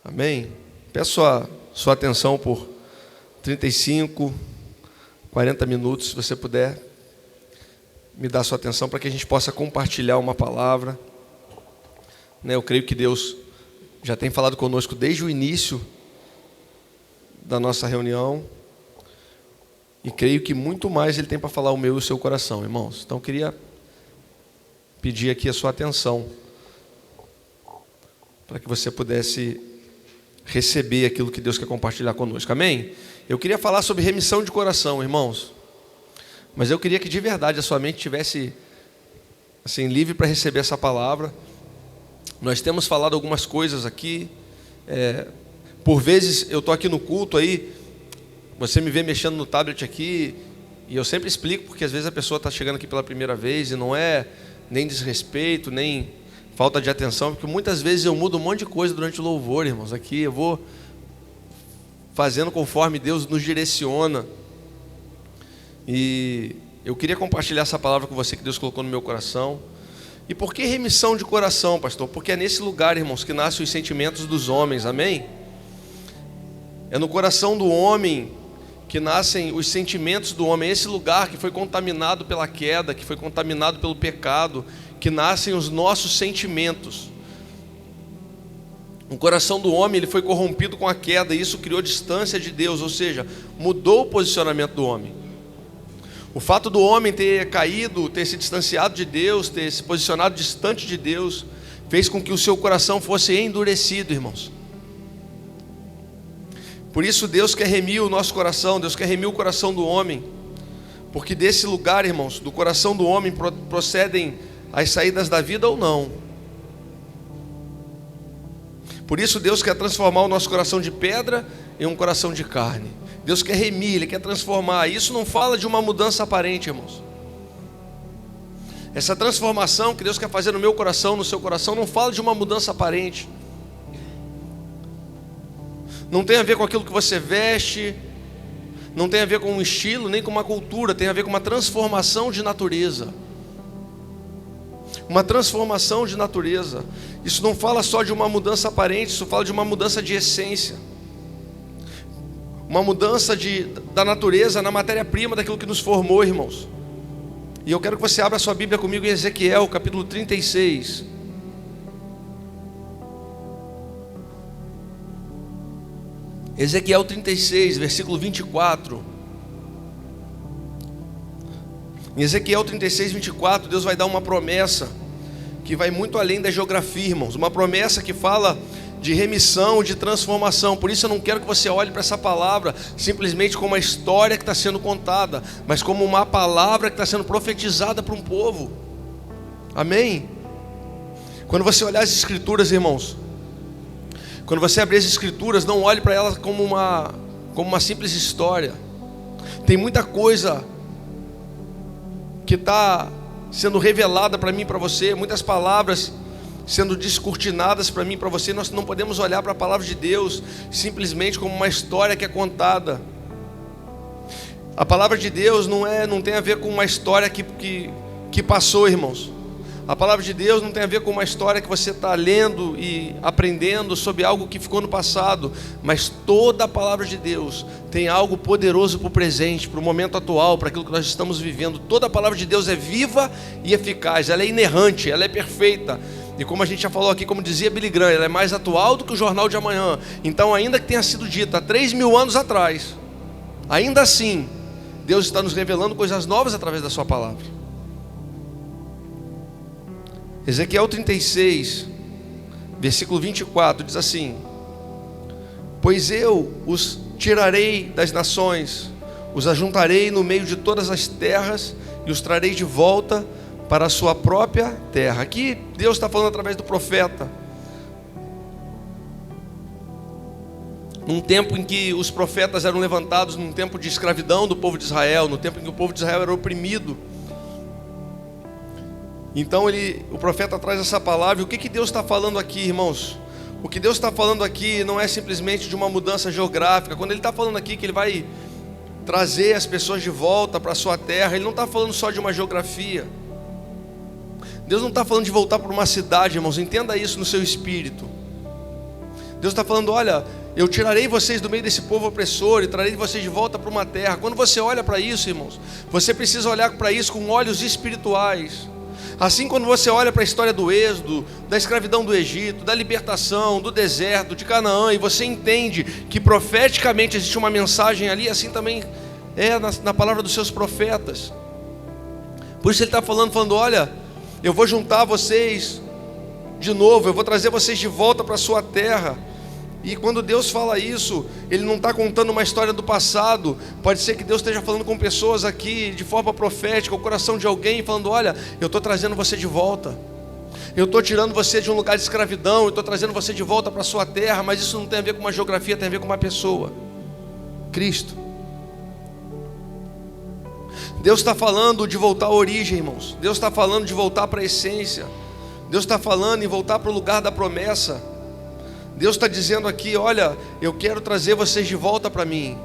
Amém? Peço a sua atenção por 35, 40 minutos, se você puder me dar sua atenção para que a gente possa compartilhar uma palavra. Eu creio que Deus já tem falado conosco desde o início da nossa reunião e creio que muito mais Ele tem para falar o meu e o seu coração, irmãos. Então eu queria pedir aqui a sua atenção para que você pudesse receber aquilo que Deus quer compartilhar conosco, amém? Eu queria falar sobre remissão de coração, irmãos, mas eu queria que de verdade a sua mente estivesse assim, livre para receber essa palavra. Nós temos falado algumas coisas aqui, por vezes eu estou aqui no culto aí, você me vê mexendo no tablet aqui, e eu sempre explico, porque às vezes a pessoa está chegando aqui pela primeira vez, e não é nem desrespeito, nem falta de atenção, porque muitas vezes eu mudo um monte de coisa durante o louvor, irmãos, aqui eu vou fazendo conforme Deus nos direciona, e eu queria compartilhar essa palavra com você que Deus colocou no meu coração. E por que remissão de coração, pastor? Porque é nesse lugar, irmãos, que nascem os sentimentos dos homens, amém? É no coração do homem que nascem os sentimentos do homem, é esse lugar que foi contaminado pela queda, que foi contaminado pelo pecado, que nascem os nossos sentimentos. O coração do homem ele foi corrompido com a queda, e isso criou distância de Deus, ou seja, mudou o posicionamento do homem. O fato do homem ter caído, ter se distanciado de Deus, ter se posicionado distante de Deus, fez com que o seu coração fosse endurecido, irmãos. Por isso Deus quer remir o nosso coração, Deus quer remir o coração do homem, porque desse lugar, irmãos, do coração do homem procedem as saídas da vida ou não. Por isso Deus quer transformar o nosso coração de pedra em um coração de carne. Deus quer remir, Ele quer transformar. Isso não fala de uma mudança aparente, irmãos. Essa transformação que Deus quer fazer no meu coração, no seu coração, não fala de uma mudança aparente. Não tem a ver com aquilo que você veste, não tem a ver com um estilo, nem com uma cultura, tem a ver com uma transformação de natureza. Uma transformação de natureza. Isso não fala só de uma mudança aparente, isso fala de uma mudança de essência. Uma mudança da natureza na matéria-prima daquilo que nos formou, irmãos. E eu quero que você abra a sua Bíblia comigo em Ezequiel, capítulo 36. Ezequiel 36, versículo 24. Em Ezequiel 36, 24, Deus vai dar uma promessa que vai muito além da geografia, irmãos. Uma promessa que fala de remissão, de transformação. Por isso eu não quero que você olhe para essa palavra simplesmente como uma história que está sendo contada, mas como uma palavra que está sendo profetizada para um povo. Amém? Quando você olhar as escrituras, irmãos, quando você abrir as escrituras, não olhe para elas como uma simples história. Tem muita coisa que está sendo revelada para mim e para você, muitas palavras sendo descortinadas para mim e para você. Nós não podemos olhar para a palavra de Deus simplesmente como uma história que é contada. A palavra de Deus não tem a ver com uma história que passou, irmãos. A palavra de Deus não tem a ver com uma história que você está lendo e aprendendo sobre algo que ficou no passado, mas toda a palavra de Deus tem algo poderoso para o presente, para o momento atual, para aquilo que nós estamos vivendo. Toda a palavra de Deus é viva e eficaz, ela é inerrante, ela é perfeita. E como a gente já falou aqui, como dizia Billy Graham, ela é mais atual do que o jornal de amanhã. Então, ainda que tenha sido dita há 3.000 anos atrás, ainda assim, Deus está nos revelando coisas novas através da sua palavra. Ezequiel 36, versículo 24, diz assim: pois eu os tirarei das nações, os ajuntarei no meio de todas as terras e os trarei de volta para a sua própria terra. Aqui Deus está falando através do profeta. Num tempo em que os profetas eram levantados, num tempo de escravidão do povo de Israel, no tempo em que o povo de Israel era oprimido. Então o profeta traz essa palavra. E o que Deus está falando aqui, irmãos? O que Deus está falando aqui não é simplesmente de uma mudança geográfica. Quando Ele está falando aqui que Ele vai trazer as pessoas de volta para a sua terra, Ele não está falando só de uma geografia. Deus não está falando de voltar para uma cidade, irmãos. Entenda isso no seu espírito. Deus está falando, olha, eu tirarei vocês do meio desse povo opressor e trarei vocês de volta para uma terra. Quando você olha para isso, irmãos, você precisa olhar para isso com olhos espirituais. Assim, quando você olha para a história do Êxodo, da escravidão do Egito, da libertação, do deserto, de Canaã, e você entende que profeticamente existe uma mensagem ali, assim também é na palavra dos seus profetas. Por isso ele está falando, olha, eu vou juntar vocês de novo, eu vou trazer vocês de volta para a sua terra. E quando Deus fala isso, Ele não está contando uma história do passado. Pode ser que Deus esteja falando com pessoas aqui de forma profética, o coração de alguém, falando, olha, eu estou trazendo você de volta, eu estou tirando você de um lugar de escravidão, eu estou trazendo você de volta para a sua terra. Mas isso não tem a ver com uma geografia, tem a ver com uma pessoa, Cristo. Deus está falando de voltar à origem, irmãos. Deus está falando de voltar para a essência. Deus está falando em voltar para o lugar da promessa. Deus está dizendo aqui, olha, eu quero trazer vocês de volta para mim.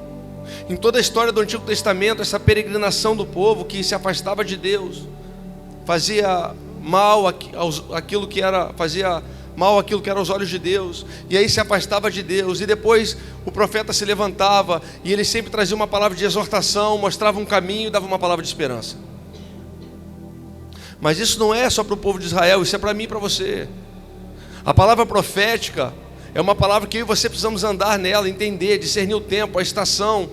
Em toda a história do Antigo Testamento, essa peregrinação do povo que se afastava de Deus, fazia mal aquilo que era aos olhos de Deus, e aí se afastava de Deus, e depois o profeta se levantava, e ele sempre trazia uma palavra de exortação, mostrava um caminho e dava uma palavra de esperança. Mas isso não é só para o povo de Israel, isso é para mim e para você. A palavra profética é uma palavra que eu e você precisamos andar nela, entender, discernir o tempo, a estação,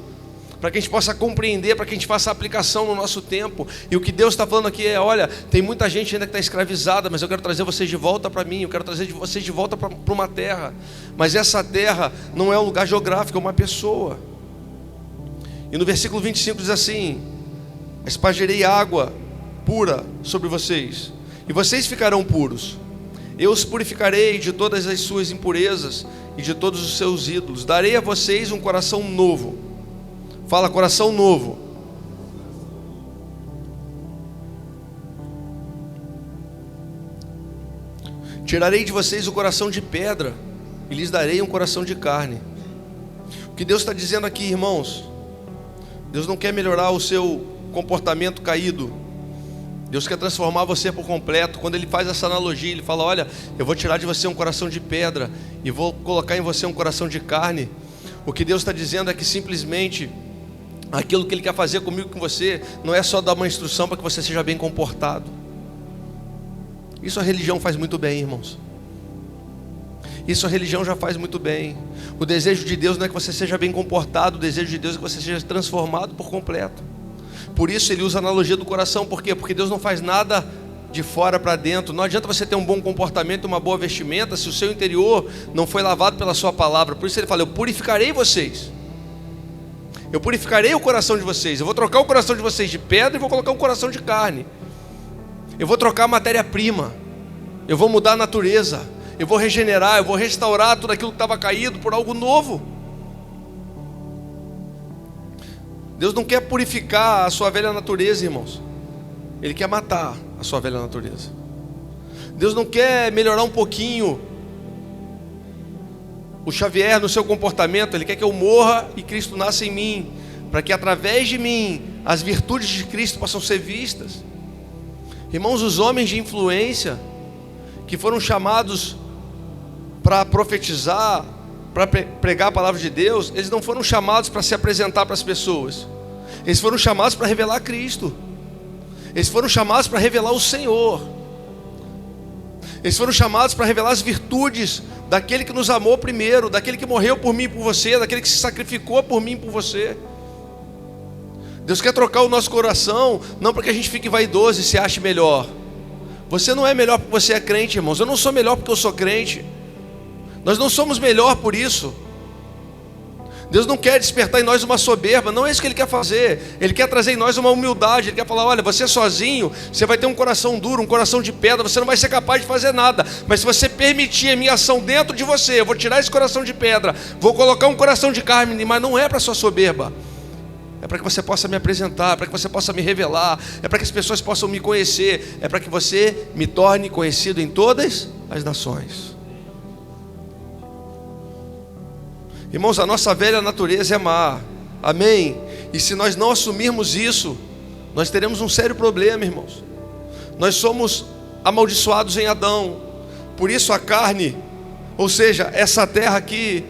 para que a gente possa compreender, para que a gente faça a aplicação no nosso tempo. E o que Deus está falando aqui é, olha, tem muita gente ainda que está escravizada, mas eu quero trazer vocês de volta para mim, eu quero trazer vocês de volta para uma terra. Mas essa terra não é um lugar geográfico, é uma pessoa. E no versículo 25 diz assim: espargirei água pura sobre vocês, e vocês ficarão puros. Eu os purificarei de todas as suas impurezas e de todos os seus ídolos. Darei a vocês um coração novo. Fala, coração novo. Tirarei de vocês o coração de pedra e lhes darei um coração de carne. O que Deus está dizendo aqui, irmãos, Deus não quer melhorar o seu comportamento caído. Deus quer transformar você por completo. Quando Ele faz essa analogia, Ele fala, olha, eu vou tirar de você um coração de pedra e vou colocar em você um coração de carne. O que Deus está dizendo é que simplesmente aquilo que Ele quer fazer comigo e com você não é só dar uma instrução para que você seja bem comportado. Isso a religião faz muito bem, irmãos. Isso a religião já faz muito bem. O desejo de Deus não é que você seja bem comportado, o desejo de Deus é que você seja transformado por completo. Por isso ele usa a analogia do coração. Por quê? Porque Deus não faz nada de fora para dentro. Não adianta você ter um bom comportamento, uma boa vestimenta, se o seu interior não foi lavado pela sua palavra. Por isso ele fala, eu purificarei vocês. Eu purificarei o coração de vocês. Eu vou trocar o coração de vocês de pedra e vou colocar um coração de carne. Eu vou trocar a matéria-prima. Eu vou mudar a natureza. Eu vou regenerar, eu vou restaurar tudo aquilo que estava caído por algo novo. Deus não quer purificar a sua velha natureza, irmãos. Ele quer matar a sua velha natureza. Deus não quer melhorar um pouquinho o Xavier no seu comportamento. Ele quer que eu morra e Cristo nasça em mim, para que através de mim as virtudes de Cristo possam ser vistas. Irmãos, os homens de influência que foram chamados para profetizar, para pregar a palavra de Deus, eles não foram chamados para se apresentar para as pessoas. Eles foram chamados para revelar Cristo. Eles foram chamados para revelar o Senhor. Eles foram chamados para revelar as virtudes daquele que nos amou primeiro, daquele que morreu por mim e por você, daquele que se sacrificou por mim e por você. Deus quer trocar o nosso coração, não para que a gente fique vaidoso e se ache melhor. Você não é melhor porque você é crente, irmãos. Eu não sou melhor porque eu sou crente. Nós não somos melhor por isso. Deus não quer despertar em nós uma soberba. Não é isso que Ele quer fazer. Ele quer trazer em nós uma humildade. Ele quer falar, olha, você sozinho, você vai ter um coração duro, um coração de pedra. Você não vai ser capaz de fazer nada. Mas se você permitir a minha ação dentro de você, eu vou tirar esse coração de pedra, vou colocar um coração de carne. Mas não é para sua soberba. É para que você possa me apresentar, para que você possa me revelar, é para que as pessoas possam me conhecer, é para que você me torne conhecido em todas as nações. Irmãos, a nossa velha natureza é má, amém? E se nós não assumirmos isso, nós teremos um sério problema, irmãos. Nós somos amaldiçoados em Adão, por isso a carne Ou seja, essa terra aqui,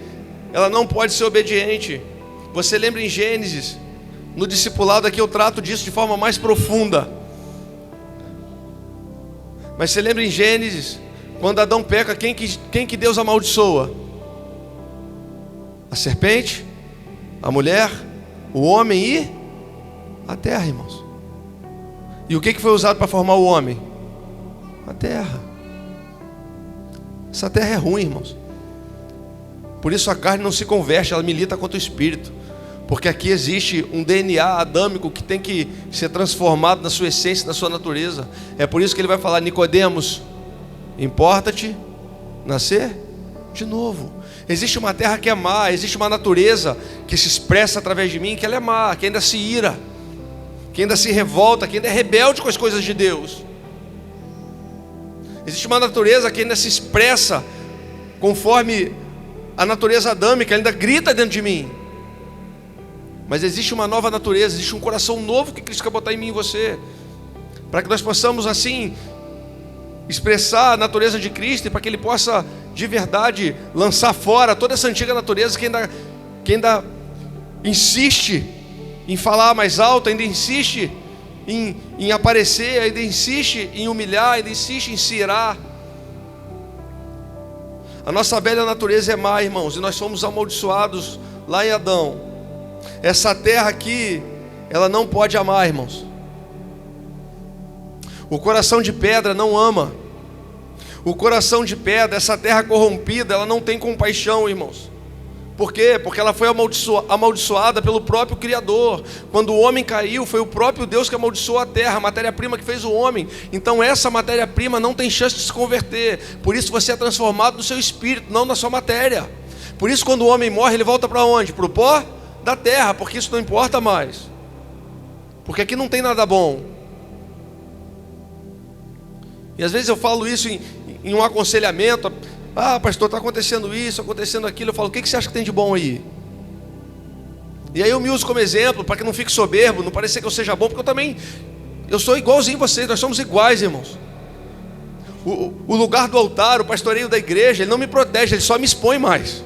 ela não pode ser obediente. Você lembra em Gênesis, no discipulado aqui eu trato disso de forma mais profunda. Mas você lembra em Gênesis, quando Adão peca, quem que Deus amaldiçoa? A serpente, a mulher, o homem e a terra, irmãos. E o que foi usado para formar o homem? A terra. Essa terra é ruim, irmãos. Por isso a carne não se converte, ela milita contra o espírito. Porque aqui existe um DNA adâmico que tem que ser transformado na sua essência, na sua natureza. É por isso que ele vai falar: Nicodemos, importa-te nascer de novo. Existe uma terra que é má, existe uma natureza que se expressa através de mim, que ela é má, que ainda se ira, que ainda se revolta, que ainda é rebelde com as coisas de Deus. Existe uma natureza que ainda se expressa conforme a natureza adâmica, ainda grita dentro de mim. Mas existe uma nova natureza, existe um coração novo que Cristo quer botar em mim e em você, para que nós possamos assim expressar a natureza de Cristo, e para que Ele possa de verdade lançar fora toda essa antiga natureza que ainda insiste em falar mais alto, ainda insiste em aparecer, ainda insiste em humilhar, ainda insiste em se irar. A nossa velha natureza é má, irmãos, e nós fomos amaldiçoados lá em Adão. Essa terra aqui, ela não pode amar, irmãos. O coração de pedra não ama. O coração de pedra, essa terra corrompida, ela não tem compaixão, irmãos. Por quê? Porque ela foi amaldiçoada pelo próprio Criador. Quando o homem caiu, foi o próprio Deus que amaldiçoou a terra, a matéria-prima que fez o homem. Então essa matéria-prima não tem chance de se converter. Por isso você é transformado no seu espírito, não na sua matéria. Por isso quando o homem morre, ele volta para onde? Para o pó da terra, porque isso não importa mais. Porque aqui não tem nada bom. E às vezes eu falo isso em um aconselhamento: ah, pastor, está acontecendo isso, acontecendo aquilo. Eu falo: o que você acha que tem de bom aí? E aí eu me uso como exemplo, para que não fique soberbo, não parecer que eu seja bom, porque eu sou igualzinho vocês, nós somos iguais, irmãos. O lugar do altar, o pastoreio da igreja, ele não me protege, ele só me expõe mais.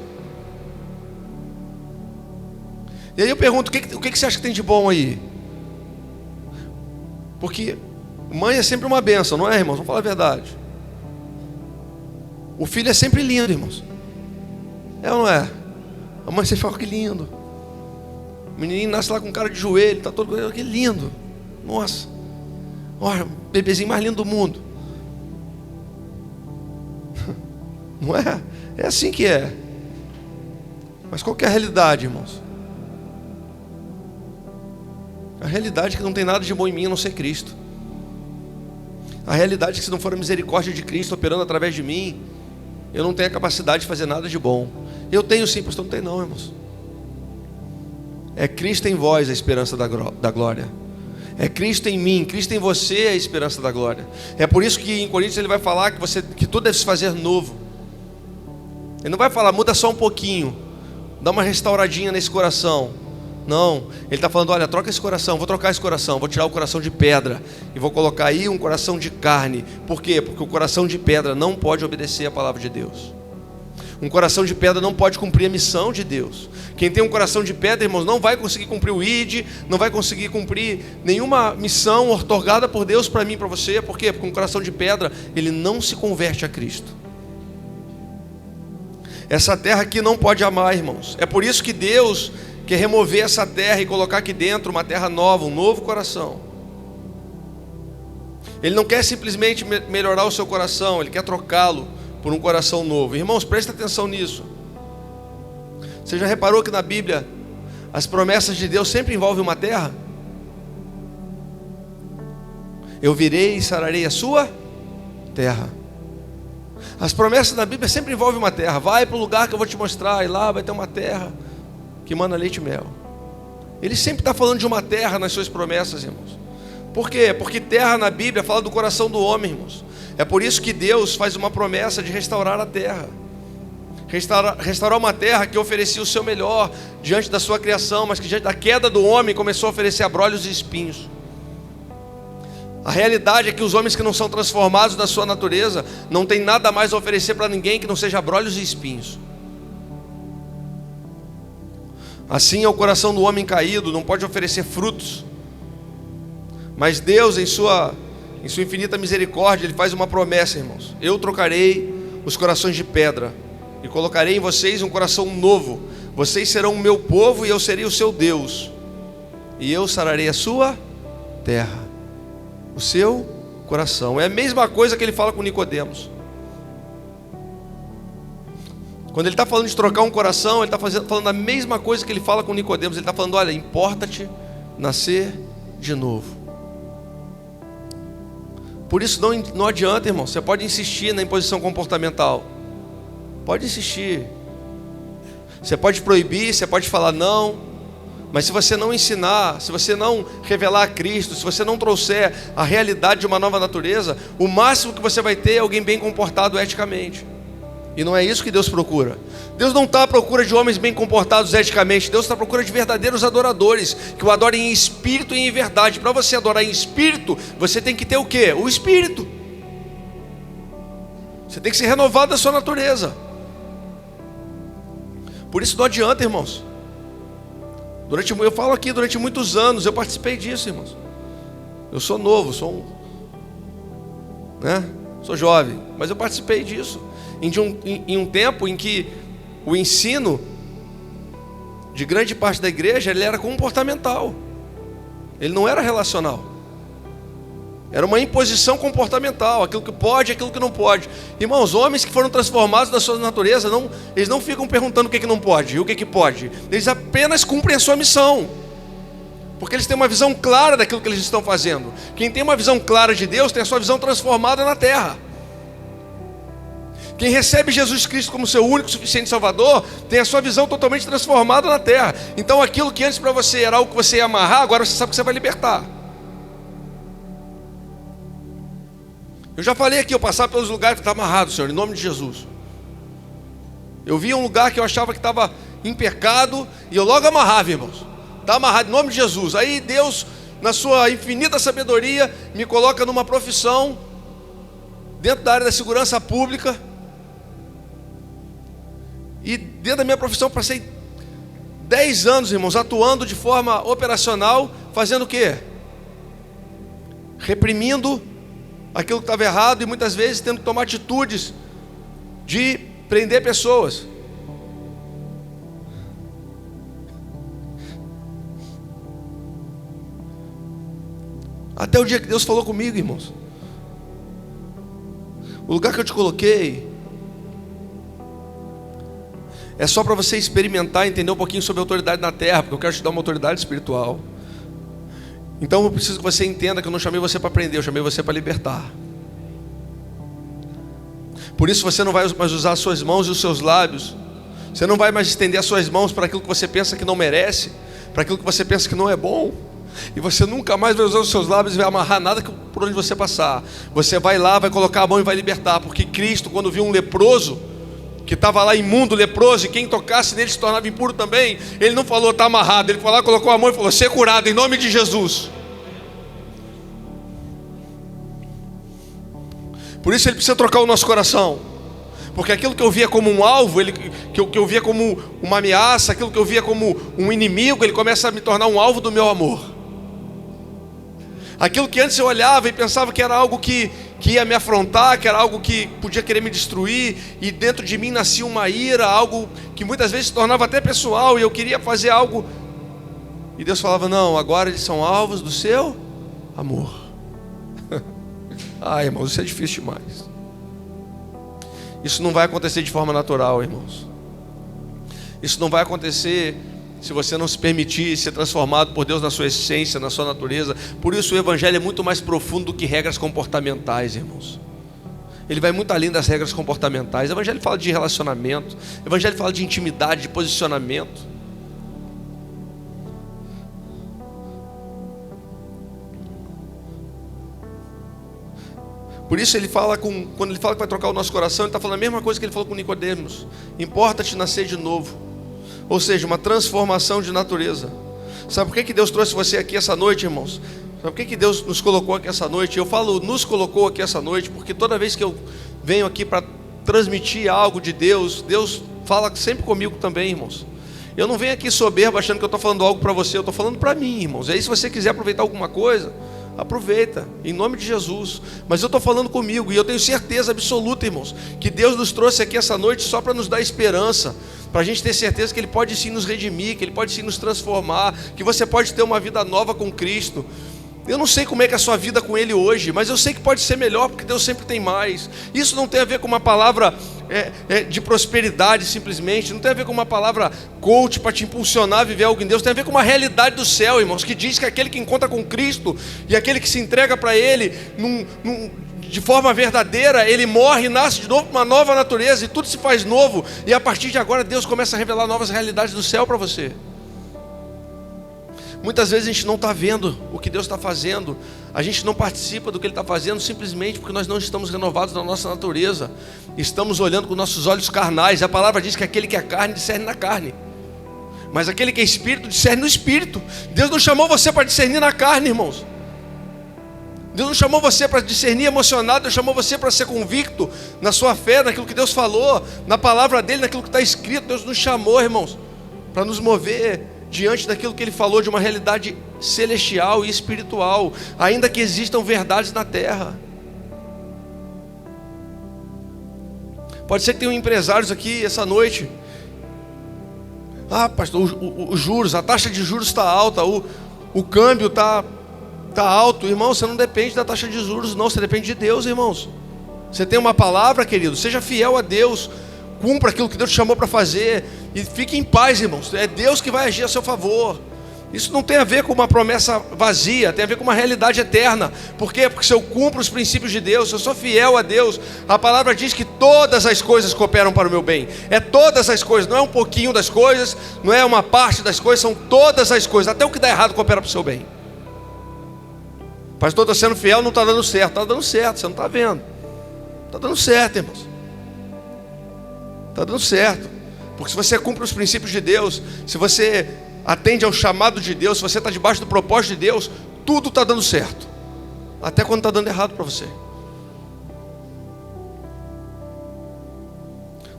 E aí eu pergunto: o que você acha que tem de bom aí? Porque mãe é sempre uma bênção, não é, irmãos? Vamos falar a verdade. O filho é sempre lindo, irmãos. É ou não é? A mãe sempre fala: que lindo. O menininho nasce lá com cara de joelho, tá todo, que lindo. Nossa, olha, o bebezinho mais lindo do mundo. Não é? É assim que é. Mas qual que é a realidade, irmãos? A realidade é que não tem nada de bom em mim a não ser Cristo. A realidade é que se não for a misericórdia de Cristo operando através de mim, eu não tenho a capacidade de fazer nada de bom. Eu tenho sim, pastor, não tem não, irmãos. É Cristo em vós a esperança da glória. É Cristo em mim, Cristo em você a esperança da glória. É por isso que em Coríntios ele vai falar que tudo deve se fazer novo. Ele não vai falar: muda só um pouquinho, dá uma restauradinha nesse coração. Não, ele está falando: olha, troca esse coração, vou trocar esse coração, vou tirar o coração de pedra e vou colocar aí um coração de carne. Por quê? Porque o coração de pedra não pode obedecer a palavra de Deus. Um coração de pedra não pode cumprir a missão de Deus. Quem tem um coração de pedra, irmãos, não vai conseguir cumprir o ID, não vai conseguir cumprir nenhuma missão outorgada por Deus para mim e para você. Por quê? Porque um coração de pedra, ele não se converte a Cristo. Essa terra aqui não pode amar, irmãos. É por isso que Deus quer remover essa terra e colocar aqui dentro uma terra nova, um novo coração. Ele não quer simplesmente melhorar o seu coração, ele quer trocá-lo por um coração novo. Irmãos, presta atenção nisso. Você já reparou que na Bíblia as promessas de Deus sempre envolvem uma terra? Eu virei e sararei a sua terra. As promessas da Bíblia sempre envolvem uma terra. Vai para o lugar que eu vou te mostrar, e lá vai ter uma terra que manda leite e mel. Ele sempre está falando de uma terra nas suas promessas, irmãos. Por quê? Porque terra na Bíblia fala do coração do homem, irmãos. É por isso que Deus faz uma promessa de restaurar a terra. Restaurar uma terra que oferecia o seu melhor diante da sua criação, mas que diante da queda do homem começou a oferecer abrolhos e espinhos. A realidade é que os homens que não são transformados na sua natureza não têm nada mais a oferecer para ninguém que não seja abrolhos e espinhos. Assim é o coração do homem caído, não pode oferecer frutos. Mas Deus, em sua infinita misericórdia, Ele faz uma promessa, irmãos: eu trocarei os corações de pedra e colocarei em vocês um coração novo. Vocês serão o meu povo e eu serei o seu Deus, e eu sararei a sua terra, o seu coração. É a mesma coisa que Ele fala com Nicodemos. Quando Ele está falando de trocar um coração, Ele está falando a mesma coisa que Ele fala com Nicodemos. Ele está falando: olha, importa-te nascer de novo. Por isso não adianta, irmão. Você pode insistir na imposição comportamental, pode insistir, você pode proibir, você pode falar não, mas se você não ensinar, se você não revelar a Cristo, se você não trouxer a realidade de uma nova natureza, o máximo que você vai ter é alguém bem comportado eticamente. E não é isso que Deus procura. Deus não está à procura de homens bem comportados eticamente. Deus está à procura de verdadeiros adoradores, que o adorem em espírito e em verdade. Para você adorar em espírito, você tem que ter o quê? O espírito. Você tem que ser renovado da sua natureza. Por isso não adianta, irmãos. Eu falo aqui, durante muitos anos eu participei disso, irmãos. Eu sou novo, sou jovem, mas eu participei disso em um tempo em que o ensino de grande parte da igreja, ele era comportamental, ele não era relacional, era uma imposição comportamental, aquilo que pode, aquilo que não pode. Irmãos, homens que foram transformados da sua natureza, eles não ficam perguntando o que não pode e o que pode, eles apenas cumprem a sua missão, porque eles têm uma visão clara daquilo que eles estão fazendo. Quem tem uma visão clara de Deus tem a sua visão transformada na terra. Quem recebe Jesus Cristo como seu único, suficiente Salvador, tem a sua visão totalmente transformada na terra. Então aquilo que antes para você era algo que você ia amarrar, agora você sabe que você vai libertar. Eu já falei aqui, eu passava pelos lugares que estava amarrado, Senhor, em nome de Jesus. Eu via um lugar que eu achava que estava em pecado, e eu logo amarrava, irmãos. Está amarrado em nome de Jesus. Aí Deus, na sua infinita sabedoria, me coloca numa profissão dentro da área da segurança pública. E dentro da minha profissão passei 10 anos, irmãos, atuando de forma operacional, fazendo o quê? Reprimindo aquilo que estava errado e muitas vezes tendo que tomar atitudes de prender pessoas. Até o dia que Deus falou comigo, irmãos: o lugar que eu te coloquei é só para você experimentar, entender um pouquinho sobre a autoridade na terra, porque eu quero te dar uma autoridade espiritual. Então eu preciso que você entenda que eu não chamei você para prender, eu chamei você para libertar. Por isso você não vai mais usar as suas mãos e os seus lábios. Você não vai mais estender as suas mãos para aquilo que você pensa que não merece, para aquilo que você pensa que não é bom. E você nunca mais vai usar os seus lábios e vai amarrar nada por onde você passar. Você vai lá, vai colocar a mão e vai libertar. Porque Cristo, quando viu um leproso que estava lá imundo, leproso, e quem tocasse nele se tornava impuro também, Ele não falou está amarrado, Ele foi lá, colocou a mão e falou: ser curado em nome de Jesus. Por isso Ele precisa trocar o nosso coração, porque aquilo que eu via como um alvo, que eu via como uma ameaça, aquilo que eu via como um inimigo, ele começa a me tornar um alvo do meu amor. Aquilo que antes eu olhava e pensava que era algo que ia me afrontar, que era algo que podia querer me destruir, e dentro de mim nascia uma ira, algo que muitas vezes se tornava até pessoal, e eu queria fazer algo, e Deus falava: não, agora eles são alvos do seu amor. Ai, irmãos, isso é difícil demais. Isso não vai acontecer de forma natural, irmãos. Isso não vai acontecer se você não se permitir ser transformado por Deus na sua essência, na sua natureza. Por isso o Evangelho é muito mais profundo do que regras comportamentais, irmãos. Ele vai muito além das regras comportamentais. O Evangelho fala de relacionamento, o Evangelho fala de intimidade, de posicionamento. Por isso ele fala quando ele fala que vai trocar o nosso coração, ele está falando a mesma coisa que ele falou com Nicodemos: importa-te nascer de novo. Ou seja, uma transformação de natureza. Sabe por que Deus trouxe você aqui essa noite, irmãos? Sabe por que Deus nos colocou aqui essa noite? Eu falo nos colocou aqui essa noite porque toda vez que eu venho aqui para transmitir algo de Deus, Deus fala sempre comigo também, irmãos. Eu não venho aqui soberbo achando que eu estou falando algo para você, eu estou falando para mim, irmãos. E aí se você quiser aproveitar alguma coisa, aproveita, em nome de Jesus. Mas eu estou falando comigo e eu tenho certeza absoluta, irmãos, que Deus nos trouxe aqui essa noite só para nos dar esperança, para a gente ter certeza que Ele pode sim nos redimir, que Ele pode sim nos transformar, que você pode ter uma vida nova com Cristo. Eu não sei como é que é a sua vida com Ele hoje, mas eu sei que pode ser melhor, porque Deus sempre tem mais. Isso não tem a ver com uma palavra de prosperidade simplesmente, não tem a ver com uma palavra coach para te impulsionar a viver algo em Deus, tem a ver com uma realidade do céu, irmãos, que diz que aquele que encontra com Cristo e aquele que se entrega para Ele de forma verdadeira, ele morre e nasce de novo uma nova natureza, e tudo se faz novo, e a partir de agora Deus começa a revelar novas realidades do céu para você. Muitas vezes a gente não está vendo o que Deus está fazendo, a gente não participa do que Ele está fazendo simplesmente porque nós não estamos renovados na nossa natureza, estamos olhando com nossos olhos carnais. A palavra diz que aquele que é carne discerne na carne, mas aquele que é espírito discerne no espírito. Deus não chamou você para discernir na carne, irmãos. Deus não chamou você para discernir emocionado, Deus chamou você para ser convicto na sua fé, naquilo que Deus falou, na palavra dEle, naquilo que está escrito. Deus nos chamou, irmãos, para nos mover diante daquilo que Ele falou, de uma realidade celestial e espiritual, ainda que existam verdades na terra. Pode ser que tenham empresários aqui essa noite. Ah, pastor, os juros, a taxa de juros está alta, o câmbio está alto. Irmão, você não depende da taxa de juros, não, você depende de Deus, irmãos. Você tem uma palavra, querido, seja fiel a Deus, cumpra aquilo que Deus te chamou para fazer e fique em paz, irmãos. É Deus que vai agir a seu favor. Isso não tem a ver com uma promessa vazia, tem a ver com uma realidade eterna. Por quê? Porque se eu cumpro os princípios de Deus, se eu sou fiel a Deus, a palavra diz que todas as coisas cooperam para o meu bem. É todas as coisas, não é um pouquinho das coisas, não é uma parte das coisas, são todas as coisas. Até o que dá errado coopera para o seu bem. Pastor, estou sendo fiel, não está dando certo. Está dando certo, você não está vendo. Está dando certo, irmãos. Está dando certo. Porque se você cumpre os princípios de Deus, se você atende ao chamado de Deus, se você está debaixo do propósito de Deus, tudo está dando certo, até quando está dando errado para você.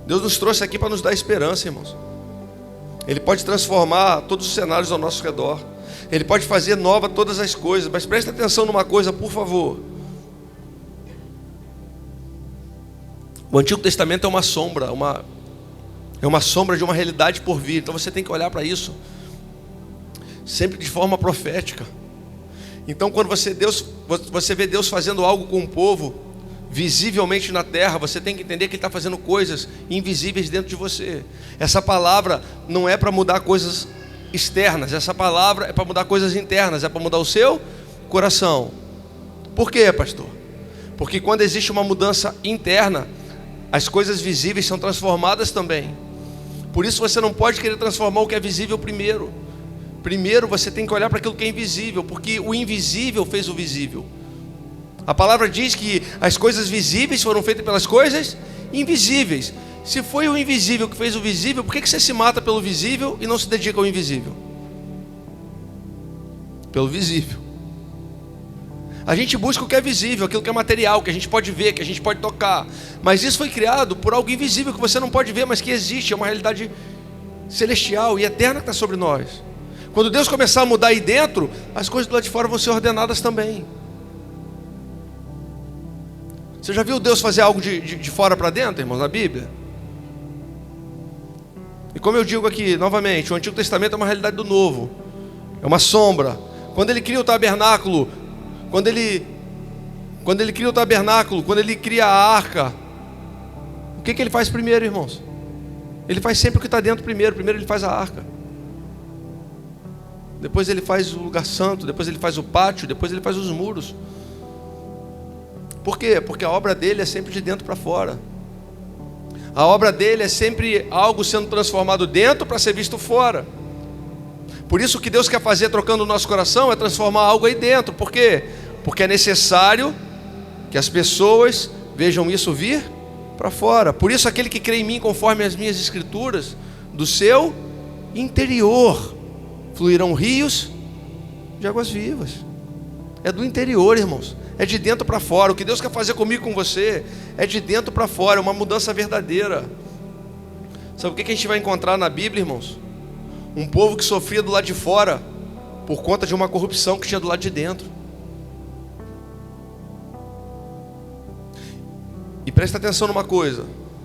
Deus nos trouxe aqui para nos dar esperança, irmãos. Ele pode transformar todos os cenários ao nosso redor, Ele pode fazer nova todas as coisas. Mas preste atenção numa coisa, por favor. O Antigo Testamento é uma sombra, é uma sombra de uma realidade por vir. Então você tem que olhar para isso sempre de forma profética. Então quando você vê Deus fazendo algo com o povo, visivelmente na terra, você tem que entender que Ele está fazendo coisas invisíveis dentro de você. Essa palavra não é para mudar coisas externas, essa palavra é para mudar coisas internas, é para mudar o seu coração. Por quê, pastor? Porque quando existe uma mudança interna, as coisas visíveis são transformadas também. Por isso você não pode querer transformar o que é visível primeiro. Primeiro você tem que olhar para aquilo que é invisível, porque o invisível fez o visível. A palavra diz que as coisas visíveis foram feitas pelas coisas invisíveis. Se foi o invisível que fez o visível, por que você se mata pelo visível e não se dedica ao invisível? Pelo visível. A gente busca o que é visível, aquilo que é material, que a gente pode ver, que a gente pode tocar. Mas isso foi criado por algo invisível que você não pode ver, mas que existe. É uma realidade celestial e eterna que está sobre nós. Quando Deus começar a mudar aí dentro, as coisas do lado de fora vão ser ordenadas também. Você já viu Deus fazer algo de fora para dentro, irmãos, na Bíblia? E como eu digo aqui, novamente, o Antigo Testamento é uma realidade do Novo. É uma sombra. Quando Ele cria o tabernáculo, quando ele cria o tabernáculo, quando Ele cria a arca, o que Ele faz primeiro, irmãos? Ele faz sempre o que está dentro primeiro. Primeiro Ele faz a arca, depois Ele faz o lugar santo, depois Ele faz o pátio, depois Ele faz os muros. Por quê? Porque a obra dele é sempre de dentro para fora. A obra dele é sempre algo sendo transformado dentro para ser visto fora. Por isso o que Deus quer fazer trocando o nosso coração é transformar algo aí dentro. Por quê? Porque é necessário que as pessoas vejam isso vir para fora. Por isso aquele que crê em mim conforme as minhas escrituras, do seu interior fluirão rios de águas vivas. É do interior, irmãos. É de dentro para fora. O que Deus quer fazer comigo e com você é de dentro para fora. É uma mudança verdadeira. Sabe o que a gente vai encontrar na Bíblia, irmãos? Um povo que sofria do lado de fora por conta de uma corrupção que tinha do lado de dentro. E presta atenção numa coisa: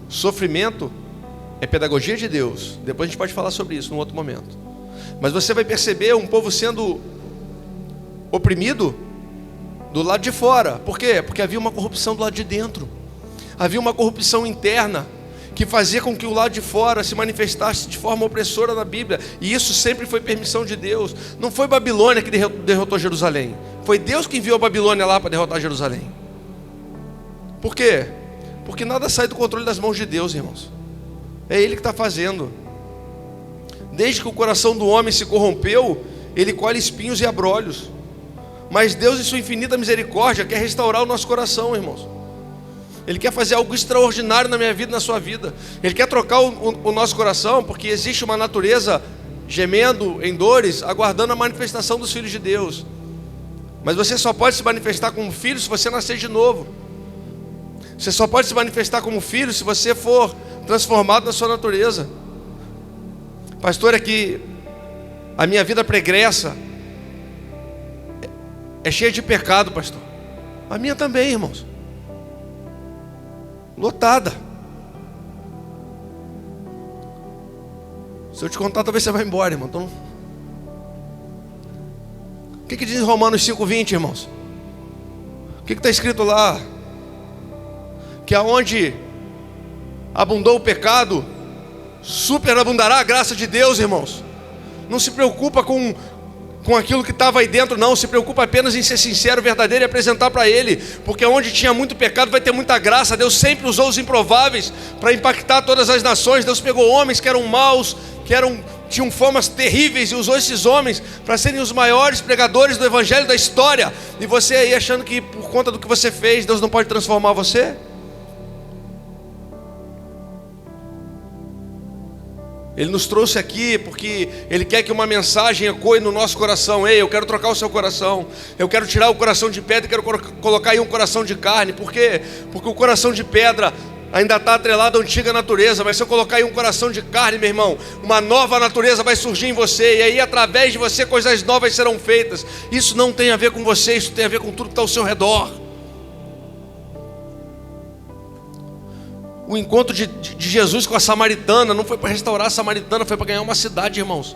sofrimento é pedagogia de Deus. Depois a gente pode falar sobre isso num outro momento. Mas você vai perceber um povo sendo oprimido do lado de fora. Por quê? Porque havia uma corrupção do lado de dentro. Havia uma corrupção interna que fazia com que o lado de fora se manifestasse de forma opressora na Bíblia. E isso sempre foi permissão de Deus. Não foi Babilônia que derrotou Jerusalém. Foi Deus que enviou a Babilônia lá para derrotar Jerusalém. Por quê? Porque nada sai do controle das mãos de Deus, irmãos. É Ele que está fazendo. Desde que o coração do homem se corrompeu, ele colhe espinhos e abrolhos. Mas Deus, em sua infinita misericórdia, quer restaurar o nosso coração, irmãos. Ele quer fazer algo extraordinário na minha vida e na sua vida. Ele quer trocar o nosso coração, porque existe uma natureza gemendo em dores, aguardando a manifestação dos filhos de Deus. Mas você só pode se manifestar como filho se você nascer de novo. Você só pode se manifestar como filho se você for transformado na sua natureza. Pastor, é que a minha vida pregressa é cheia de pecado, pastor. A minha também, irmãos. Lotada. Se eu te contar, talvez você vá embora, irmão. Então, o que diz em Romanos 5:20, irmãos? O que está escrito lá? Que aonde abundou o pecado, superabundará a graça de Deus, irmãos. Não se preocupa com aquilo que estava aí dentro, não. Se preocupa apenas em ser sincero, verdadeiro e apresentar para Ele. Porque onde tinha muito pecado vai ter muita graça. Deus sempre usou os improváveis para impactar todas as nações. Deus pegou homens que eram maus, tinham formas terríveis, e usou esses homens para serem os maiores pregadores do Evangelho da história. E você aí achando que por conta do que você fez, Deus não pode transformar você? Ele nos trouxe aqui porque Ele quer que uma mensagem ecoe no nosso coração. Ei, eu quero trocar o seu coração. Eu quero tirar o coração de pedra e quero colocar aí um coração de carne. Por quê? Porque o coração de pedra ainda está atrelado à antiga natureza. Mas se eu colocar aí um coração de carne, meu irmão, uma nova natureza vai surgir em você. E aí através de você coisas novas serão feitas. Isso não tem a ver com você, isso tem a ver com tudo que está ao seu redor. O encontro de Jesus com a samaritana não foi para restaurar a samaritana, foi para ganhar uma cidade, irmãos.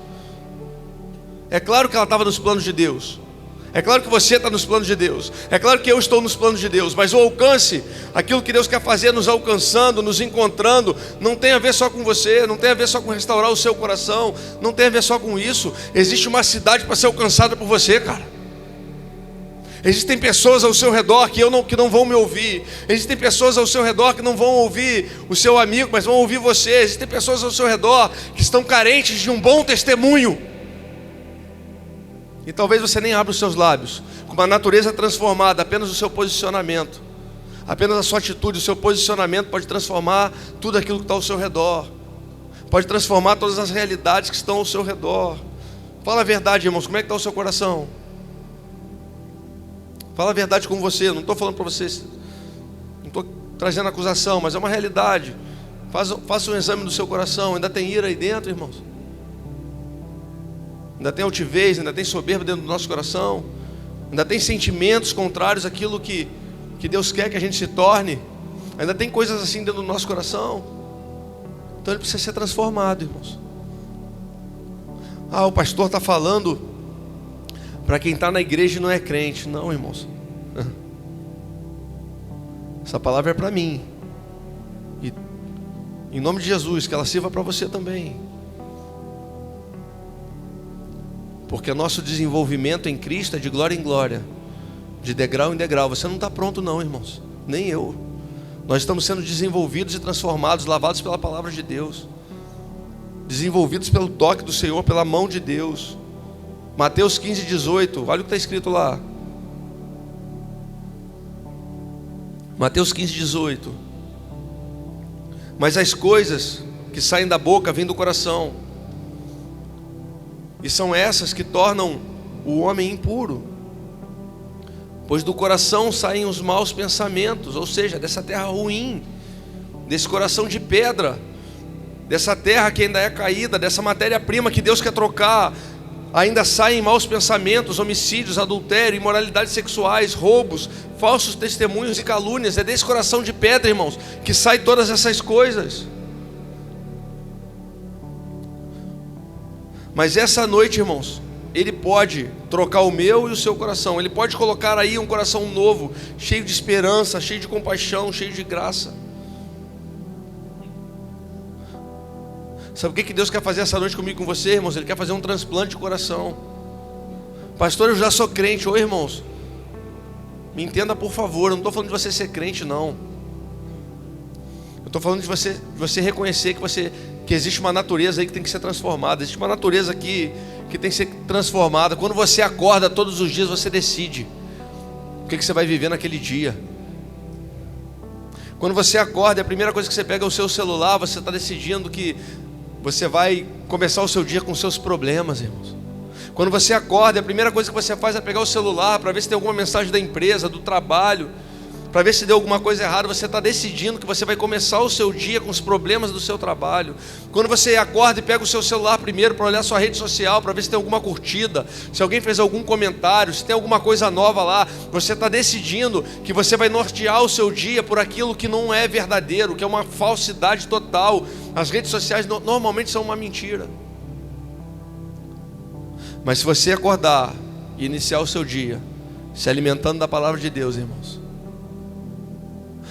É claro que ela estava nos planos de Deus. É claro que você está nos planos de Deus. É claro que eu estou nos planos de Deus. Mas o alcance, aquilo que Deus quer fazer nos alcançando, nos encontrando, não tem a ver só com você, não tem a ver só com restaurar o seu coração, não tem a ver só com isso. Existe uma cidade para ser alcançada por você, cara. Existem pessoas ao seu redor que não vão me ouvir. Existem pessoas ao seu redor que não vão ouvir o seu amigo, mas vão ouvir você. Existem pessoas ao seu redor que estão carentes de um bom testemunho. E talvez você nem abra os seus lábios. Com uma natureza transformada, apenas o seu posicionamento, apenas a sua atitude, o seu posicionamento pode transformar tudo aquilo que está ao seu redor. Pode transformar todas as realidades que estão ao seu redor. Fala a verdade, irmãos, como é que está o seu coração? Fala a verdade com você, não estou falando para vocês, não estou trazendo acusação, mas é uma realidade. Faça um exame do seu coração. Ainda tem ira aí dentro, irmãos? Ainda tem altivez, ainda tem soberba dentro do nosso coração? Ainda tem sentimentos contrários àquilo que Deus quer que a gente se torne? Ainda tem coisas assim dentro do nosso coração? Então ele precisa ser transformado, irmãos. O pastor está falando para quem está na igreja e não é crente. Não, irmãos. Essa palavra é para mim. E em nome de Jesus, que ela sirva para você também. Porque o nosso desenvolvimento em Cristo é de glória em glória, de degrau em degrau. Você não está pronto não, irmãos. Nem eu. Nós estamos sendo desenvolvidos e transformados, lavados pela palavra de Deus, desenvolvidos pelo toque do Senhor, pela mão de Deus. Mateus 15:18, olha o que está escrito lá. Mateus 15:18. Mas as coisas que saem da boca vêm do coração, e são essas que tornam o homem impuro. Pois do coração saem os maus pensamentos, ou seja, dessa terra ruim, desse coração de pedra, dessa terra que ainda é caída, dessa matéria-prima que Deus quer trocar, ainda saem maus pensamentos, homicídios, adultério, imoralidades sexuais, roubos, falsos testemunhos e calúnias. É desse coração de pedra, irmãos, que saem todas essas coisas. Mas essa noite, irmãos, Ele pode trocar o meu e o seu coração. Ele pode colocar aí um coração novo, cheio de esperança, cheio de compaixão, cheio de graça. Sabe o que Deus quer fazer essa noite comigo, com você, irmãos? Ele quer fazer um transplante de coração. Pastor, eu já sou crente. Ô, irmãos, me entenda por favor, eu não estou falando de você ser crente, não. Eu estou falando de você reconhecer que existe uma natureza aí que tem que ser transformada. Existe uma natureza aqui que tem que ser transformada. Quando você acorda todos os dias, você decide o que você vai viver naquele dia. Quando você acorda, a primeira coisa que você pega é o seu celular. Você está decidindo que você vai começar o seu dia com seus problemas, irmãos. Quando você acorda, a primeira coisa que você faz é pegar o celular para ver se tem alguma mensagem da empresa, do trabalho, para ver se deu alguma coisa errada. Você está decidindo que você vai começar o seu dia com os problemas do seu trabalho. Quando você acorda e pega o seu celular primeiro para olhar sua rede social, para ver se tem alguma curtida, se alguém fez algum comentário, se tem alguma coisa nova lá, você está decidindo que você vai nortear o seu dia por aquilo que não é verdadeiro, que é uma falsidade total. As redes sociais normalmente são uma mentira. Mas se você acordar e iniciar o seu dia se alimentando da palavra de Deus, irmãos,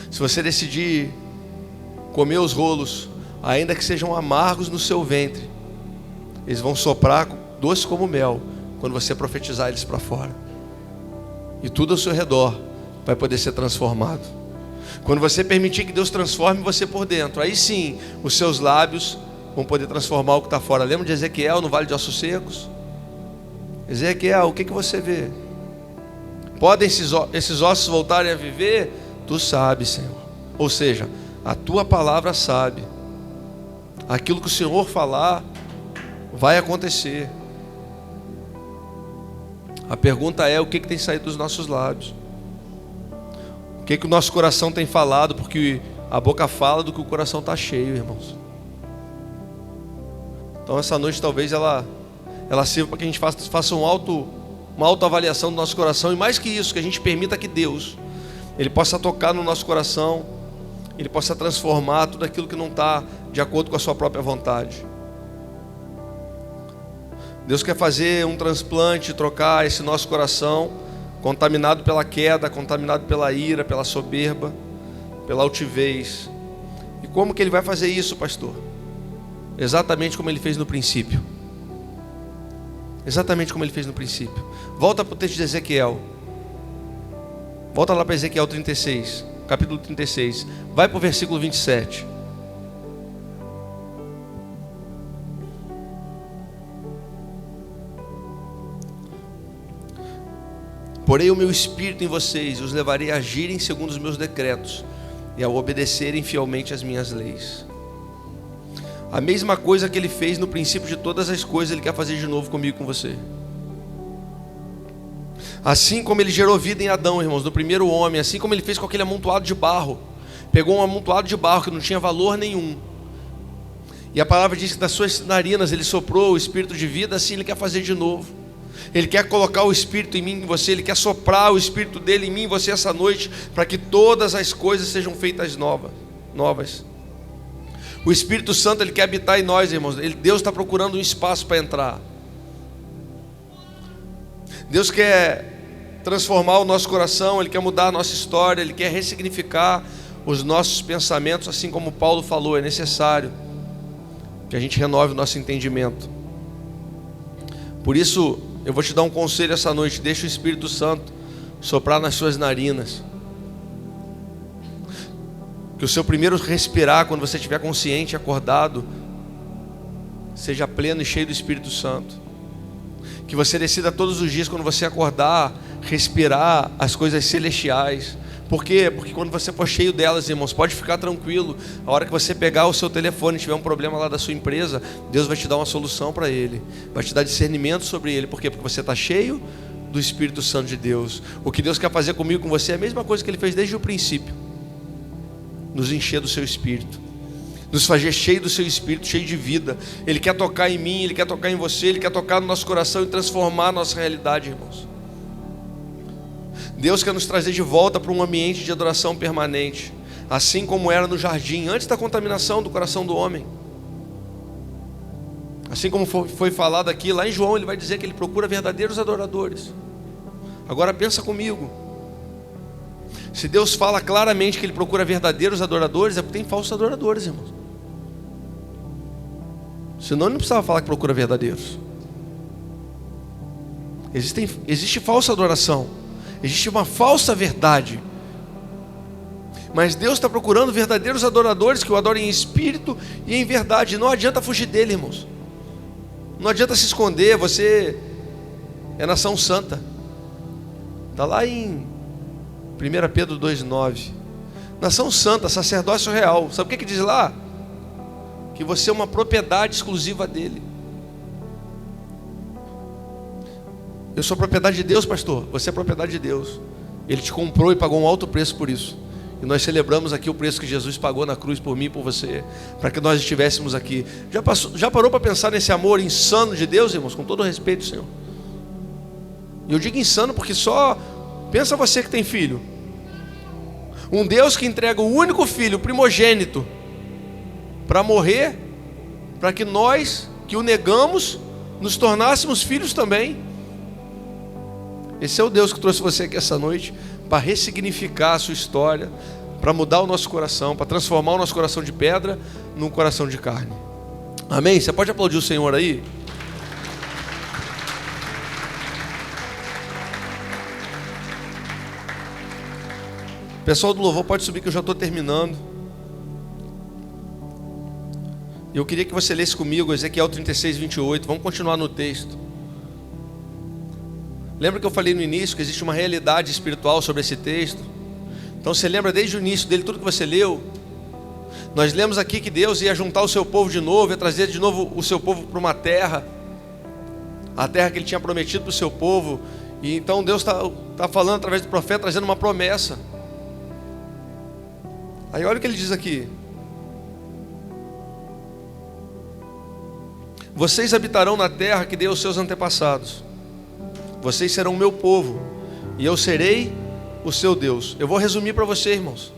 se você decidir comer os rolos, ainda que sejam amargos no seu ventre, eles vão soprar doce como mel quando você profetizar eles para fora. E tudo ao seu redor vai poder ser transformado. Quando você permitir que Deus transforme você por dentro, aí sim os seus lábios vão poder transformar o que está fora. Lembra de Ezequiel no vale de ossos secos? Ezequiel, o que você vê? Podem esses ossos voltarem a viver? Tu sabes, Senhor. Ou seja, a tua palavra sabe. Aquilo que o Senhor falar vai acontecer. A pergunta é: o que tem saído dos nossos lábios? O que o nosso coração tem falado? Porque a boca fala do que o coração está cheio, irmãos. Então essa noite talvez ela sirva para que a gente faça uma autoavaliação do nosso coração. E mais que isso, que a gente permita que Deus Ele possa tocar no nosso coração, Ele possa transformar tudo aquilo que não está de acordo com a sua própria vontade. Deus quer fazer um transplante, trocar esse nosso coração contaminado pela queda, contaminado pela ira, pela soberba, pela altivez. E como que Ele vai fazer isso, pastor? Exatamente como Ele fez no princípio. Exatamente como Ele fez no princípio. Volta para o texto de Ezequiel. Volta lá para Ezequiel 36, capítulo 36. Vai para o versículo 27. Porei o meu espírito em vocês e os levarei a agirem segundo os meus decretos e a obedecerem fielmente às minhas leis. A mesma coisa que Ele fez no princípio de todas as coisas, Ele quer fazer de novo comigo e com você. Assim como Ele gerou vida em Adão, irmãos, no primeiro homem, assim como Ele fez com aquele amontoado de barro, pegou um amontoado de barro que não tinha valor nenhum, e a palavra diz que das suas narinas Ele soprou o espírito de vida. Assim Ele quer fazer de novo. Ele quer colocar o espírito em mim e em você. Ele quer soprar o espírito dele em mim e em você essa noite, para que todas as coisas sejam feitas novas. O Espírito Santo, Ele quer habitar em nós, irmãos. Deus está procurando um espaço para entrar. Deus quer transformar o nosso coração, Ele quer mudar a nossa história, Ele quer ressignificar os nossos pensamentos. Assim como Paulo falou, é necessário que a gente renove o nosso entendimento. Por isso, eu vou te dar um conselho essa noite: deixa o Espírito Santo soprar nas suas narinas. Que o seu primeiro respirar, quando você estiver consciente e acordado, seja pleno e cheio do Espírito Santo. Que você decida todos os dias, quando você acordar, respirar as coisas celestiais. Por quê? Porque quando você for cheio delas, irmãos, pode ficar tranquilo. A hora que você pegar o seu telefone e tiver um problema lá da sua empresa, Deus vai te dar uma solução para ele. Vai te dar discernimento sobre ele. Por quê? Porque você está cheio do Espírito Santo de Deus. O que Deus quer fazer comigo, com você, é a mesma coisa que Ele fez desde o princípio: nos encher do seu Espírito, nos fazer cheio do seu Espírito, cheio de vida. Ele quer tocar em mim, Ele quer tocar em você, Ele quer tocar no nosso coração e transformar a nossa realidade, irmãos. Deus quer nos trazer de volta para um ambiente de adoração permanente, assim como era no jardim, antes da contaminação do coração do homem. Assim como foi falado aqui, lá em João, ele vai dizer que ele procura verdadeiros adoradores. Agora pensa comigo, se Deus fala claramente que Ele procura verdadeiros adoradores, é porque tem falsos adoradores, irmãos. Senão Ele não precisava falar que procura verdadeiros. Existe falsa adoração, existe uma falsa verdade. Mas Deus está procurando verdadeiros adoradores que o adorem em espírito e em verdade. Não adianta fugir dele, irmãos. Não adianta se esconder. Você é nação santa. Está lá em 1 Pedro 2,9. Nação santa, sacerdócio real. Sabe o que diz lá? Que você é uma propriedade exclusiva dele. Eu sou propriedade de Deus, pastor. Você é propriedade de Deus. Ele te comprou e pagou um alto preço por isso. E nós celebramos aqui o preço que Jesus pagou na cruz por mim e por você, para que nós estivéssemos aqui. Já parou para pensar nesse amor insano de Deus, irmãos? Com todo o respeito, Senhor. E eu digo insano porque só... Pensa você que tem filho. Um Deus que entrega o único filho, o primogênito, para morrer, para que nós, que o negamos, nos tornássemos filhos também. Esse é o Deus que trouxe você aqui essa noite, para ressignificar a sua história, para mudar o nosso coração, para transformar o nosso coração de pedra num coração de carne. Amém? Você pode aplaudir o Senhor aí? Pessoal do louvor, pode subir que eu já estou terminando. Eu queria que você lesse comigo Ezequiel 36, 28. Vamos continuar no texto. Lembra que eu falei no início que existe uma realidade espiritual sobre esse texto? Então você lembra desde o início dele, tudo que você leu? Nós lemos aqui que Deus ia juntar o seu povo de novo, ia trazer de novo o seu povo para uma terra, a terra que Ele tinha prometido para o seu povo. E então Deus está falando através do profeta, trazendo uma promessa. Aí olha o que Ele diz aqui: vocês habitarão na terra que dei aos seus antepassados. Vocês serão o meu povo, e eu serei o seu Deus. Eu vou resumir para você, irmãos.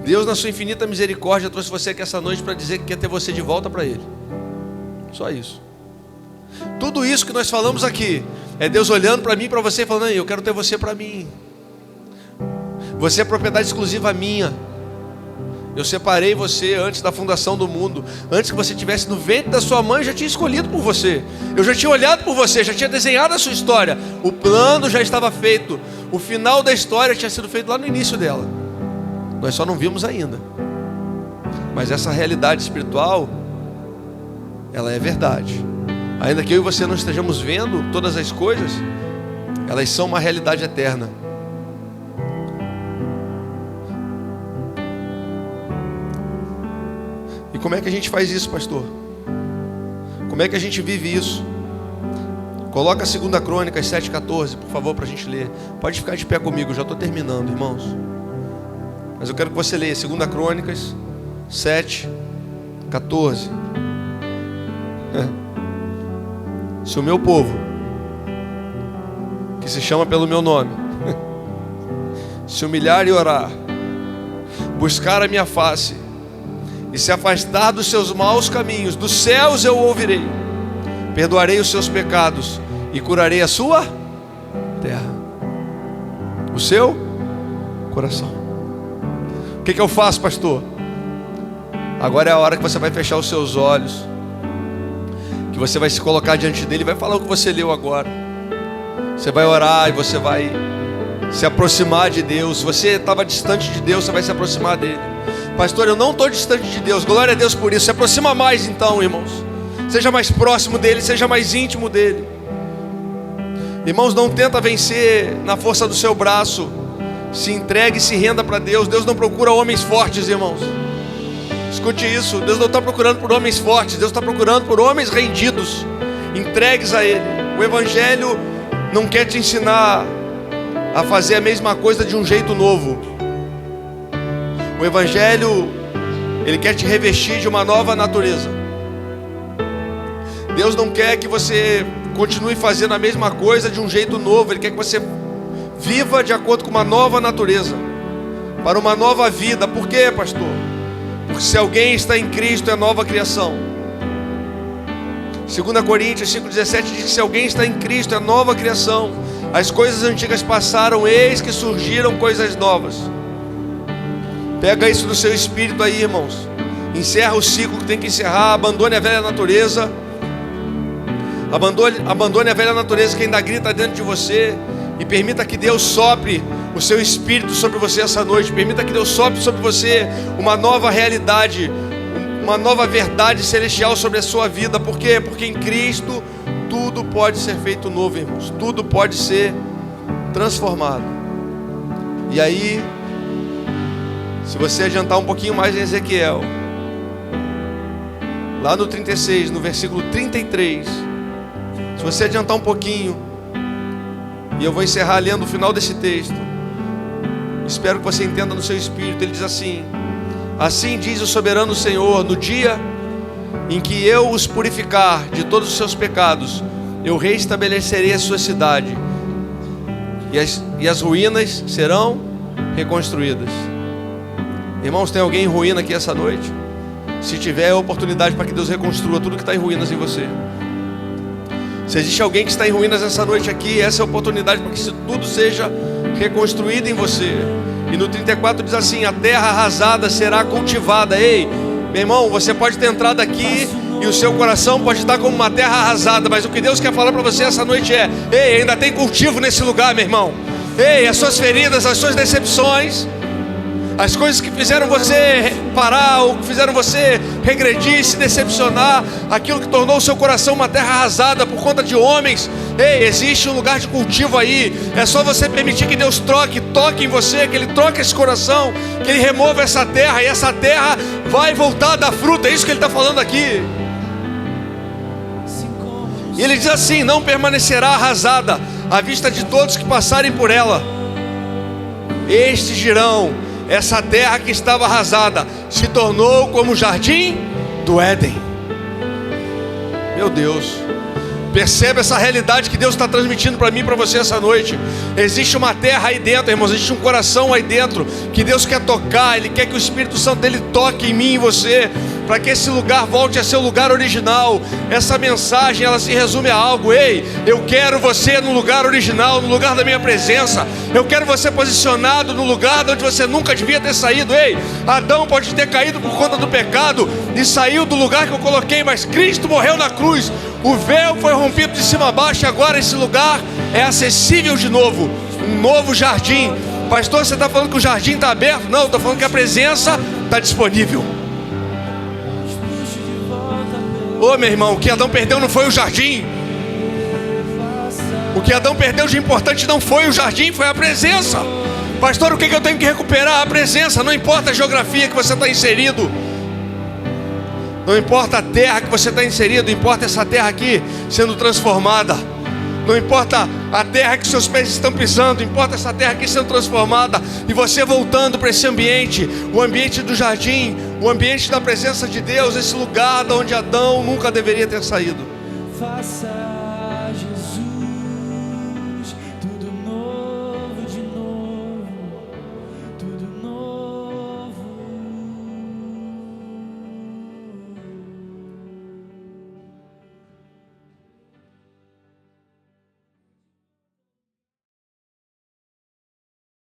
Deus, na sua infinita misericórdia, trouxe você aqui essa noite para dizer que quer ter você de volta para Ele. Só isso. Tudo isso que nós falamos aqui é Deus olhando para mim e para você e falando: eu quero ter você para mim. Você é propriedade exclusiva minha. Eu separei você antes da fundação do mundo. Antes que você estivesse no ventre da sua mãe, eu já tinha escolhido por você. Eu já tinha olhado por você, já tinha desenhado a sua história. O plano já estava feito. O final da história tinha sido feito lá no início dela. Nós só não vimos ainda. Mas essa realidade espiritual, ela é verdade. Ainda que eu e você não estejamos vendo todas as coisas, elas são uma realidade eterna. E como é que a gente faz isso, pastor? Como é que a gente vive isso? Coloca 2 Crônicas 7,14, por favor, para a gente ler. Pode ficar de pé comigo, já estou terminando, irmãos. Mas eu quero que você leia 2 Crônicas 7,14. Se o meu povo, que se chama pelo meu nome, se humilhar e orar, buscar a minha face e se afastar dos seus maus caminhos, dos céus eu ouvirei, perdoarei os seus pecados e curarei a sua terra, o seu coração. O que eu faço, pastor? Agora é a hora que você vai fechar os seus olhos, que você vai se colocar diante dele e vai falar o que você leu agora. Você vai orar e você vai se aproximar de Deus. Se você estava distante de Deus, você vai se aproximar dele. Pastor, eu não estou distante de Deus. Glória a Deus por isso. Se aproxima mais então, irmãos. Seja mais próximo dele, seja mais íntimo dele. Irmãos, não tenta vencer na força do seu braço. Se entregue e se renda para Deus. Deus não procura homens fortes, irmãos. Escute isso. Deus não está procurando por homens fortes. Deus está procurando por homens rendidos, entregues a Ele. O Evangelho não quer te ensinar a fazer a mesma coisa de um jeito novo. O Evangelho, ele quer te revestir de uma nova natureza. Deus não quer que você continue fazendo a mesma coisa de um jeito novo. Ele quer que você viva de acordo com uma nova natureza, para uma nova vida. Por quê, pastor? Porque se alguém está em Cristo, é nova criação. 2 Coríntios 5,17 diz que se alguém está em Cristo, é nova criação. As coisas antigas passaram, eis que surgiram coisas novas. Pega isso no seu espírito aí, irmãos. Encerra o ciclo que tem que encerrar. Abandone a velha natureza. Abandone a velha natureza que ainda grita dentro de você. E permita que Deus sopre o seu espírito sobre você essa noite. Permita que Deus sopre sobre você uma nova realidade, uma nova verdade celestial sobre a sua vida. Por quê? Porque em Cristo tudo pode ser feito novo, irmãos. Tudo pode ser transformado. E aí, se você adiantar um pouquinho mais em Ezequiel, lá no 36, no versículo 33, se você adiantar um pouquinho, e eu vou encerrar lendo o final desse texto, espero que você entenda no seu espírito. Ele diz assim: assim diz o soberano Senhor, no dia em que eu os purificar de todos os seus pecados, eu reestabelecerei a sua cidade, e as ruínas serão reconstruídas. Irmãos, tem alguém em ruína aqui essa noite? Se tiver, é oportunidade para que Deus reconstrua tudo que está em ruínas em você. Se existe alguém que está em ruínas essa noite aqui, essa é a oportunidade para que isso tudo seja reconstruído em você. E no 34 diz assim: a terra arrasada será cultivada. Ei, meu irmão, você pode ter entrado aqui e o seu coração pode estar como uma terra arrasada, mas o que Deus quer falar para você essa noite é: ei, ainda tem cultivo nesse lugar, meu irmão. Ei, as suas feridas, as suas decepções, as coisas que fizeram você parar, ou que fizeram você regredir, se decepcionar, aquilo que tornou o seu coração uma terra arrasada por conta de homens. Ei, existe um lugar de cultivo aí. É só você permitir que Deus toque em você, que Ele troque esse coração, que Ele remova essa terra, e essa terra vai voltar a dar fruta. É isso que Ele está falando aqui. E Ele diz assim: não permanecerá arrasada à vista de todos que passarem por ela. Estes dirão: essa terra que estava arrasada se tornou como o jardim do Éden. Meu Deus, percebe essa realidade que Deus está transmitindo para mim e para você essa noite. Existe uma terra aí dentro, irmãos, existe um coração aí dentro que Deus quer tocar. Ele quer que o Espírito Santo dele toque em mim e em você, para que esse lugar volte a ser o lugar original. Essa mensagem, ela se resume a algo: ei, eu quero você no lugar original, no lugar da minha presença. Eu quero você posicionado no lugar de onde você nunca devia ter saído. Ei, Adão pode ter caído por conta do pecado e saiu do lugar que eu coloquei, mas Cristo morreu na cruz. O véu foi rompido de cima a baixo, e agora esse lugar é acessível de novo. Um novo jardim. Pastor, você está falando que o jardim está aberto? Não, estou falando que a presença está disponível. Ô, meu irmão, o que Adão perdeu não foi o jardim. O que Adão perdeu de importante não foi o jardim, foi a presença. Pastor, o que eu tenho que recuperar? A presença. Não importa a geografia que você está inserido, não importa a terra que você está inserido, importa essa terra aqui sendo transformada. Não importa a terra que seus pés estão pisando, importa essa terra aqui sendo transformada, e você voltando para esse ambiente, o ambiente do jardim, o ambiente da presença de Deus, esse lugar de onde Adão nunca deveria ter saído.